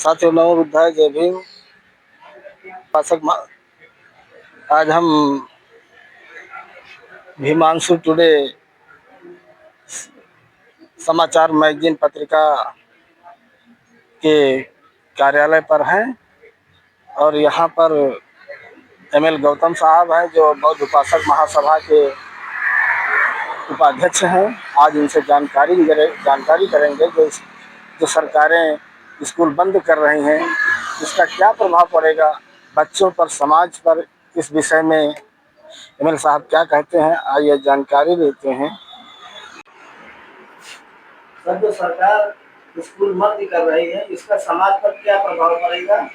साथियों नमो बुद्धाय जय भीम। आज हम भीमांशु टुडे समाचार मैगजीन पत्रिका के कार्यालय पर हैं और यहाँ पर एमएल गौतम साहब हैं जो बौद्ध उपासक महासभा के उपाध्यक्ष हैं। आज इनसे जानकारी करेंगे जो सरकारें स्कूल बंद कर रही हैं इसका क्या प्रभाव पड़ेगा बच्चों पर, समाज पर। इस विषय में एमएल साहब क्या कहते हैं, आइए जानकारी लेते हैं। सर, जो सरकार स्कूल बंद कर रही है इसका समाज पर क्या प्रभाव पड़ेगा,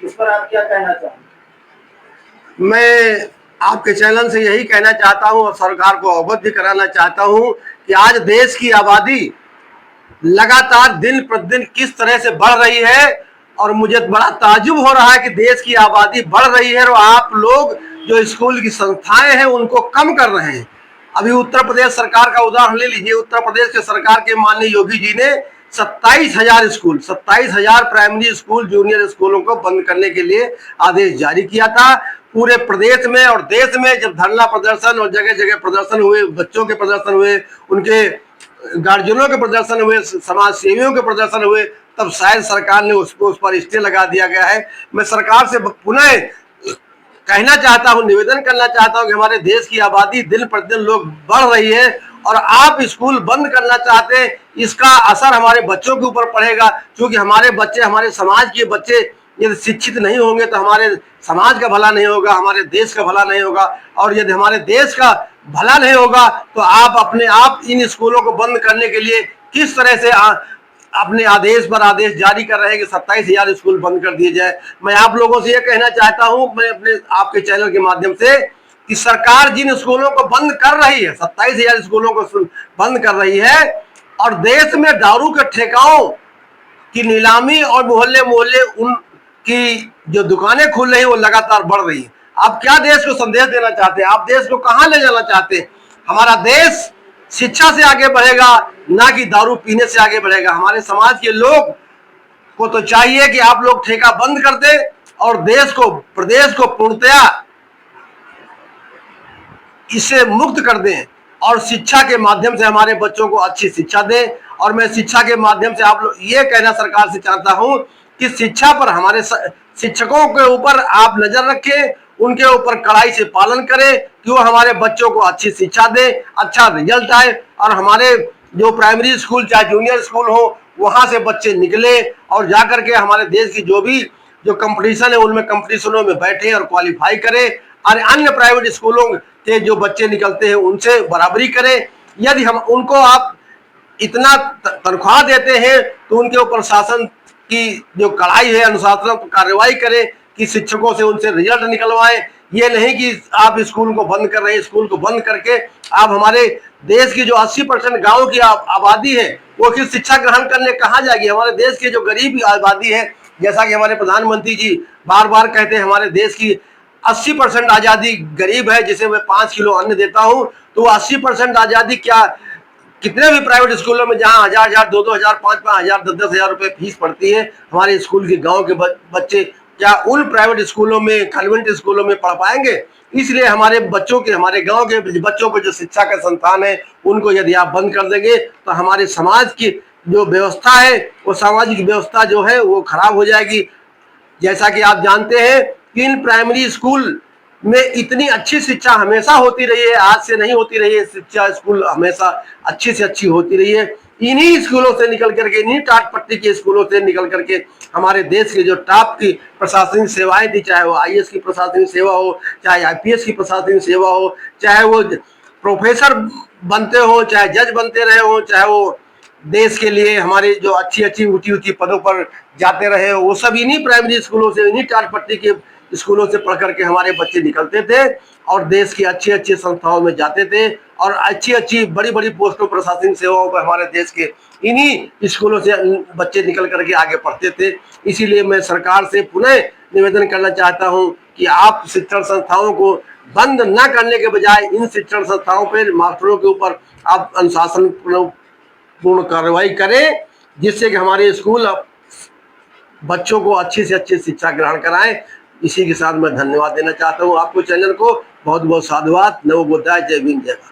इस पर आप क्या कहना चाहेंगे? मैं आपके चैनल से यही कहना चाहता हूं और सरकार को अवगत भी कराना चाहता हूं कि आज देश की आबादी लगातार दिन प्रतिदिन किस तरह से बढ़ रही है और मुझे बड़ा ताज्जुब हो रहा है कि देश की आबादी बढ़ रही है और आप लोग जो स्कूल की संस्थाएं हैं उनको कम कर रहे हैं। अभी उत्तर प्रदेश सरकार का उदाहरण ले लीजिए। उत्तर प्रदेश के सरकार के माननीय योगी जी ने 27,000 स्कूल, 27,000 प्राइमरी स्कूल, जूनियर स्कूलों को बंद करने के लिए आदेश जारी किया था। पूरे प्रदेश में और देश में जब धरना प्रदर्शन और जगह जगह प्रदर्शन हुए, बच्चों के प्रदर्शन हुए, उनके गार्जियनों के प्रदर्शन हुए, समाज सेवियों के प्रदर्शन हुए, तब शायद सरकार ने उस पर स्टे लगा दिया गया है। मैं सरकार से पुनः कहना चाहता हूं, निवेदन करना चाहता हूं कि हमारे देश की आबादी दिन प्रतिदिन लोग बढ़ रही है और आप स्कूल बंद करना चाहते हैं, इसका असर हमारे बच्चों के ऊपर पड़ेगा। क्योंकि हमारे बच्चे, हमारे समाज के बच्चे यदि शिक्षित नहीं होंगे तो हमारे समाज का भला नहीं होगा, हमारे देश का भला नहीं होगा। और यदि हमारे देश का भला नहीं होगा तो आप अपने आप इन स्कूलों को बंद करने के लिए किस तरह से अपने आदेश पर आदेश जारी कर रहे हैं कि 27,000 स्कूल बंद कर दिए जाए। मैं आप लोगों से यह कहना चाहता हूं, मैं अपने आपके चैनल के माध्यम से, कि सरकार जिन स्कूलों को बंद कर रही है, 27,000 स्कूलों को बंद कर रही है, और देश में दारू के ठेकाओं की नीलामी और मोहल्ले मोहल्ले उनकी जो दुकानें खुल रही है वो लगातार बढ़ रही है। आप क्या देश को संदेश देना चाहते हैं? आप देश को कहां ले जाना चाहते हैं? हमारा देश शिक्षा से आगे बढ़ेगा, ना कि दारू पीने से आगे बढ़ेगा। हमारे समाज के लोग को तो चाहिए कि आप लोग ठेका बंद कर दें और देश को, प्रदेश को पूर्णतया इससे मुक्त कर दें और शिक्षा के माध्यम से हमारे बच्चों को अच्छी शिक्षा दें। और मैं शिक्षा के माध्यम से आप लोग ये कहना सरकार से चाहता हूं कि शिक्षा पर, हमारे शिक्षकों के ऊपर आप नजर रखें, उनके ऊपर कड़ाई से पालन करें कि वो हमारे बच्चों को अच्छी शिक्षा दे, अच्छा रिजल्ट आए और हमारे जो प्राइमरी स्कूल चाहे जूनियर स्कूल हो वहां से बच्चे निकले और जाकर के हमारे देश की जो कंपटीशन है उनमें कंपटीशनों में बैठे और क्वालिफाई करें और अन्य प्राइवेट स्कूलों के जो बच्चे निकलते हैं उनसे बराबरी करें। यदि हम उनको आप इतना तनख्वाह देते हैं तो उनके ऊपर शासन की जो कड़ाई है, अनुशासन कार्रवाई करें कि शिक्षकों से उनसे रिजल्ट निकलवाएं। ये नहीं कि आप स्कूल को बंद कर रहे हैं, स्कूल को बंद करके आप हमारे देश की जो 80% गांव की आबादी है वो फिर शिक्षा ग्रहण करने कहाँ जाएगी? हमारे देश की जो गरीब आबादी है, जैसा कि हमारे प्रधानमंत्री जी बार बार कहते हैं, हमारे देश की 80% आजादी गरीब है जिसे मैं 5 किलो अन्न देता हूं, तो 80% आजादी क्या कितने भी प्राइवेट स्कूलों में जहां 1,000, 2,000, 5,000, 10,000 रुपए फीस पड़ती है, हमारे स्कूल के गांव के बच्चे क्या उन प्राइवेट स्कूलों में, कॉन्वेंट स्कूलों में पढ़ पाएंगे? इसलिए हमारे बच्चों के, हमारे गांव के बच्चों को जो शिक्षा का संस्थान है उनको यदि आप बंद कर देंगे तो हमारे समाज की जो व्यवस्था है, वो सामाजिक व्यवस्था जो है वो खराब हो जाएगी। जैसा कि आप जानते हैं कि इन प्राइमरी स्कूल में इतनी अच्छी शिक्षा हमेशा होती रही है, आज से नहीं होती रही है। शिक्षा स्कूल हमेशा अच्छी से अच्छी होती रही है। इन्हीं स्कूलों से निकल करके, इन्हीं टाट पट्टी के स्कूलों से निकल करके हमारे देश के जो टॉप की प्रशासनिक सेवाएं थी, चाहे वो आईएएस की प्रशासनिक सेवा हो, चाहे आईपीएस की प्रशासनिक सेवा हो, चाहे वो प्रोफेसर बनते हो, चाहे जज बनते रहे हो, चाहे वो देश के लिए हमारे जो अच्छी अच्छी ऊंची ऊंची पदों पर जाते रहे हो, वो सब इन्हीं प्राइमरी स्कूलों से, इन्हीं टाट पट्टी के स्कूलों से पढ़ करके हमारे बच्चे निकलते थे और देश की अच्छी अच्छी संस्थाओं में जाते थे और अच्छी अच्छी बड़ी बड़ी पोस्टों, प्रशासनिक सेवाओं पर हमारे देश के इन्हीं स्कूलों से बच्चे निकल करके आगे पढ़ते थे। इसीलिए मैं सरकार से पुनः निवेदन करना चाहता हूं कि आप शिक्षण संस्थाओं को बंद न करने के बजाय इन शिक्षण संस्थाओं पर, मास्टरों के ऊपर आप अनुशासन पूर्ण कार्रवाई करें, जिससे कि हमारे स्कूल बच्चों को अच्छी से अच्छी शिक्षा ग्रहण कराएं। इसी के साथ मैं धन्यवाद देना चाहता हूं आपको, चैनल को बहुत बहुत साधुवाद। नमो बुद्धाय, जय भीम, जय भारत।